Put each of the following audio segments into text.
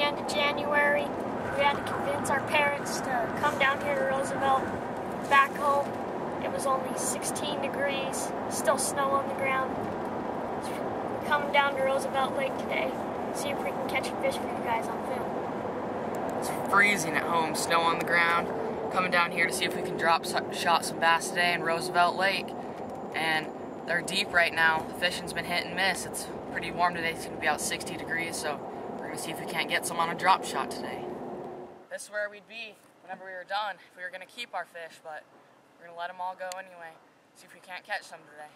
end of January. We had to convince our parents to come down here to Roosevelt. Back home, it was only 16 degrees, still snow on the ground. So we're coming down to Roosevelt Lake today, see if we can catch a fish for you guys on film. It's freezing at home, snow on the ground. Coming down here to see if we can shot some bass today in Roosevelt Lake. And they're deep right now. The fishing's been hit and miss. It's pretty warm today. It's going to be out 60 degrees, so we're going to see if we can't get some on a drop shot today. This is where we'd be whenever we were done if we were going to keep our fish, but we're going to let them all go anyway. See if we can't catch some today.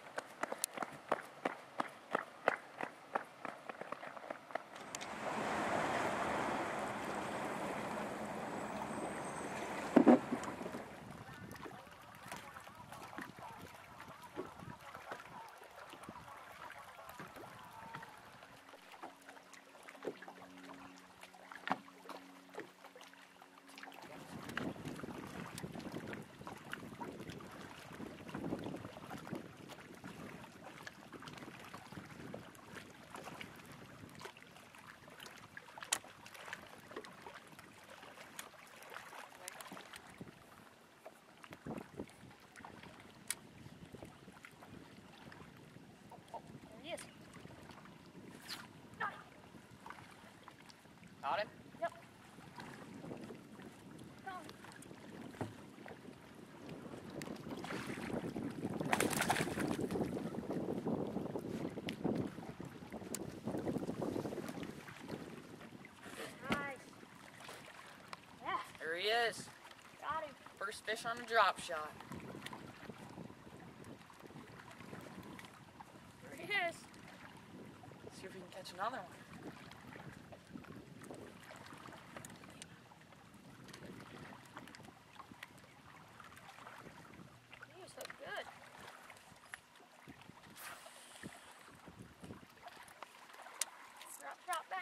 Got him? Yep. Nice. Yeah. There he is. Got him. First fish on a drop shot. There he is. See if we can catch another one. So good. Drop bass.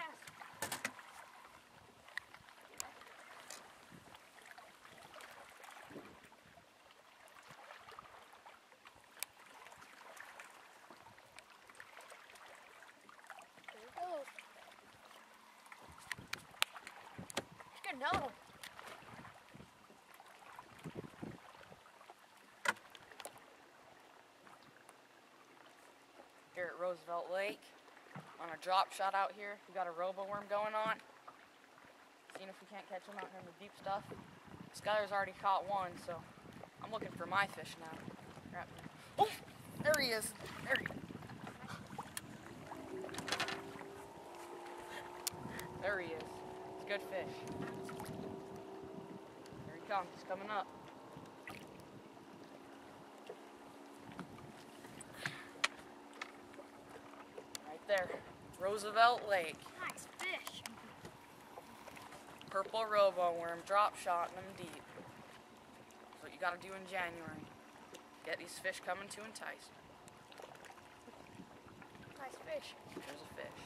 There he goes. Let's get another one. Here at Roosevelt Lake on a drop shot out here. We got a robo worm going on. Seeing if we can't catch him out here in the deep stuff. Skylar's already caught one, so I'm looking for my fish now. Oh, there he is. There he is. It's a good fish. There he comes. He's coming up. There, Roosevelt Lake. Nice fish. Purple robo worm, drop shot them deep. That's what you gotta do in January. Get these fish coming to entice. Nice fish. There's a fish.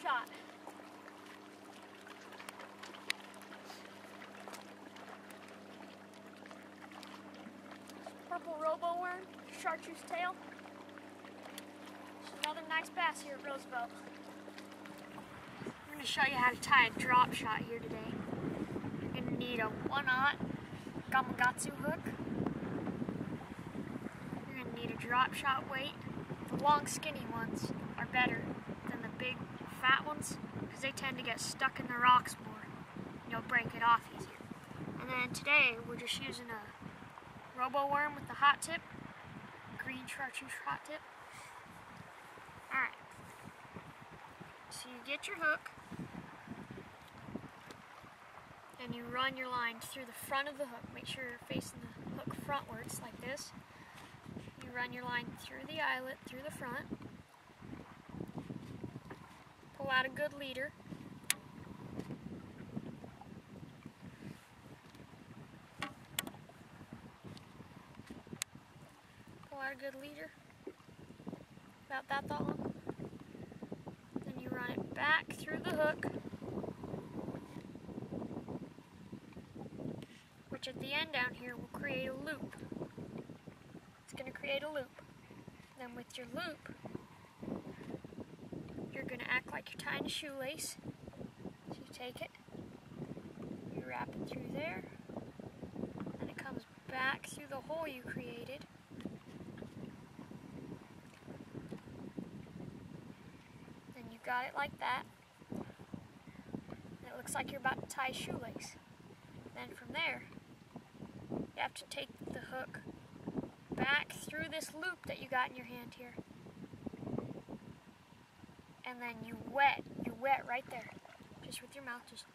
shot. Purple robo worm, chartreuse tail. Another nice bass here at Roosevelt. I'm going to show you how to tie a drop shot here today. You're going to need a 1/0 Gamakatsu hook. You're going to need a drop shot weight. The long skinny ones are better than the big fat ones because they tend to get stuck in the rocks more. You'll break it off easier. And then today we're just using a robo worm with the hot tip, green chartreuse hot tip. Alright, so you get your hook and you run your line through the front of the hook. Make sure you're facing the hook frontwards like this. You run your line through the eyelet, through the front. Pull out a good leader. Pull out a good leader. About that long. Then you run it back through the hook, which at the end down here will create a loop. It's going to create a loop. Then with your loop, you're going to act like you're tying a shoelace. So you take it, you wrap it through there, and it comes back through the hole you created. Then you got it like that. And it looks like you're about to tie a shoelace. Then from there, you have to take the hook back through this loop that you got in your hand here. And then you wet right there. Just with your mouth, just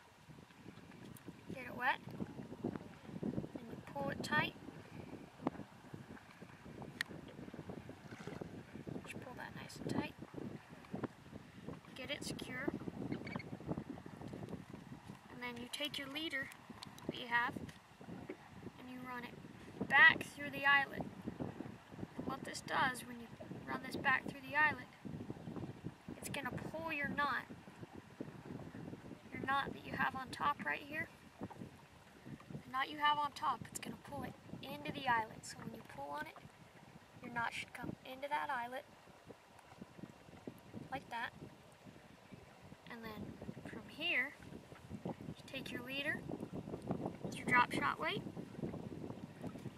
get it wet. Then you pull it tight. Just pull that nice and tight. Get it secure. And then you take your leader that you have and you run it back through the eyelet. And what this does when you run this back through the eyelet, it's going to pull your knot that you have on top right here. The knot you have on top, it's going to pull it into the eyelet. So when you pull on it, your knot should come into that eyelet like that. And then from here, you take your leader with your drop shot weight.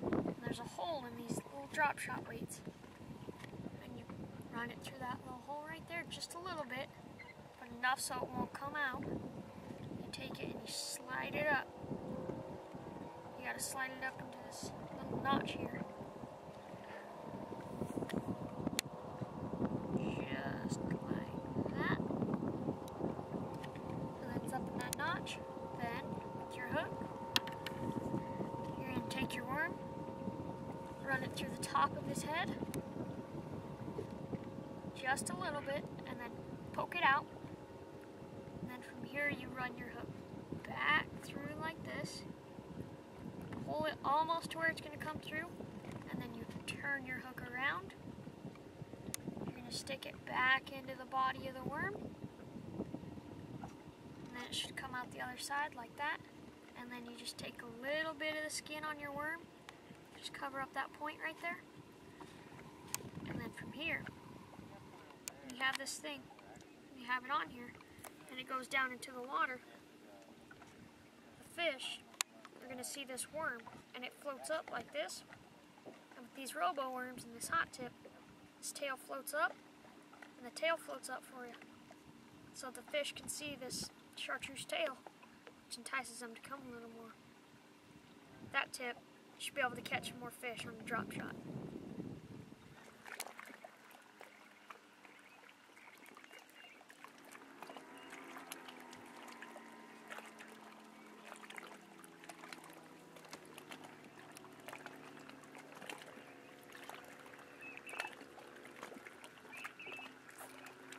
And there's a hole in these little drop shot weights. And you run it through that little hole right there just a little bit, but enough so it won't come out. You take it and you slide it up. You gotta slide it up into this little notch here. Just like that. And it's up in that notch. Then, with your hook, you're gonna take your worm, run it through the top of his head, just a little bit, and then poke it out. And then from here you run your hook back through like this, pull it almost to where it's going to come through, and then you turn your hook around. You're going to stick it back into the body of the worm, and then it should come out the other side like that. And then you just take a little bit of the skin on your worm, just cover up that point right there, and then from here you have this thing, you have it on here, and it goes down into the water. The fish are going to see this worm, and it floats up like this. And with these robo worms and this hot tip, this tail floats up, and the tail floats up for you. So the fish can see this chartreuse tail, which entices them to come a little more. That tip, you should be able to catch more fish on the drop shot.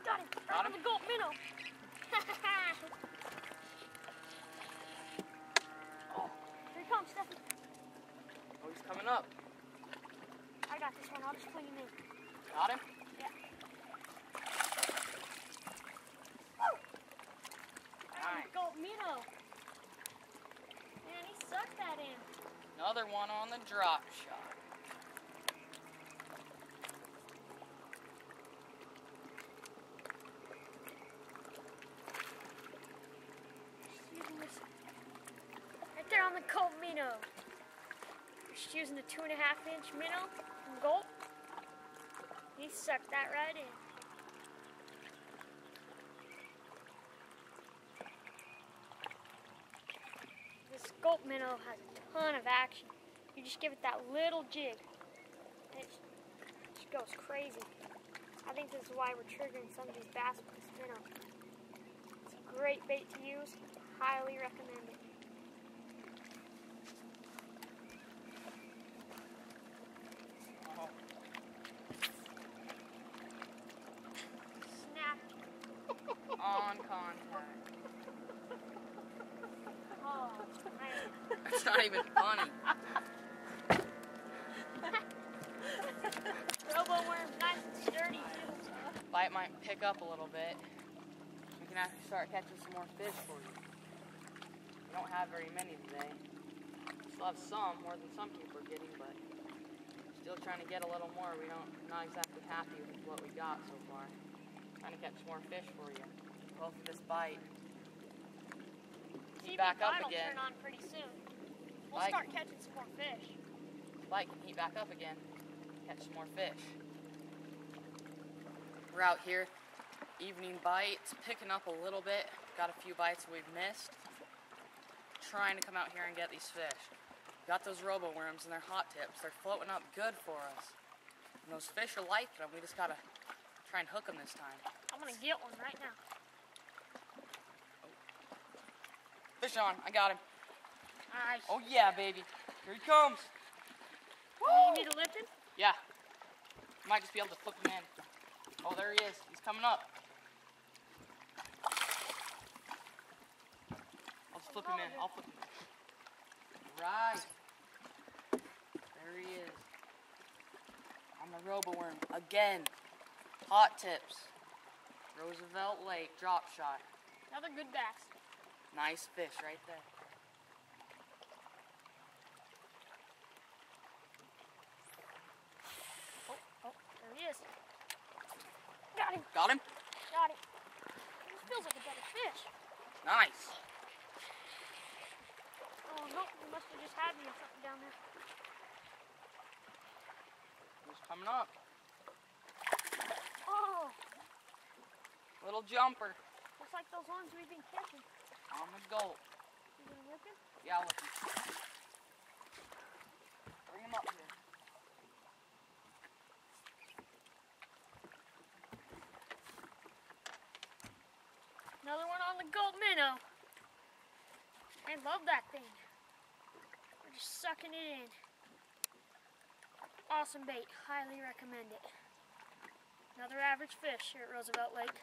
Got him! Got him? The gold minnow! Oh. Here he comes, Stefan. Oh, he's coming up. I got this one. I'll just fling him in. Got him? Yeah. All right. Gold minnow. Man, he sucked that in. Another one on the drop shot. Right there on the gold minnow. Just using a 2.5-inch minnow from Gulp. He sucked that right in. This Gulp minnow has a ton of action. You just give it that little jig, and it just goes crazy. I think this is why we're triggering some of these bass with this minnow. It's a great bait to use. Highly recommend it. Oh. Snap. On contact. Oh, man. That's not even funny. Robo worm's nice and sturdy too. Bite might pick up a little bit. We can actually start catching some more fish for you. We don't have very many today. Still have some, more than some people are getting, but still trying to get a little more. Not exactly happy with what we got so far. Trying to catch more fish for you. Hopefully this bite heat back up again. Turn on pretty soon. We'll Bite. start catching some more fish. Bite can heat back up again. Catch some more fish. We're out here, evening bites, picking up a little bit. Got a few bites we've missed. Trying to come out here and get these fish. Got those robo worms and they're hot tips. They're floating up good for us. And those fish are liking them. We just gotta try and hook them this time. I'm gonna get one right now. Fish on, I got him. Nice. Oh yeah, baby. Here he comes. You need to lift him? Yeah. Might just be able to flip him in. Oh, there he is. He's coming up. I'll just flip him in. I'll flip him in. Right. There he is. On the robo worm. Again. Hot tips. Roosevelt Lake drop shot. Another good bass. Nice fish right there. Oh, there he is. Got him. Got him? Got him. This feels like a better fish. Nice. Oh, no, he must have just had me or something down there. He's coming up. Oh, Little jumper. looks like those ones we've been catching. On the Gulp. You gonna whip him? Yeah, I'll whip him. Bring him up here. Another one on the Gulp minnow. I love that thing. We're just sucking it in. Awesome bait. Highly recommend it. Another average fish here at Roosevelt Lake.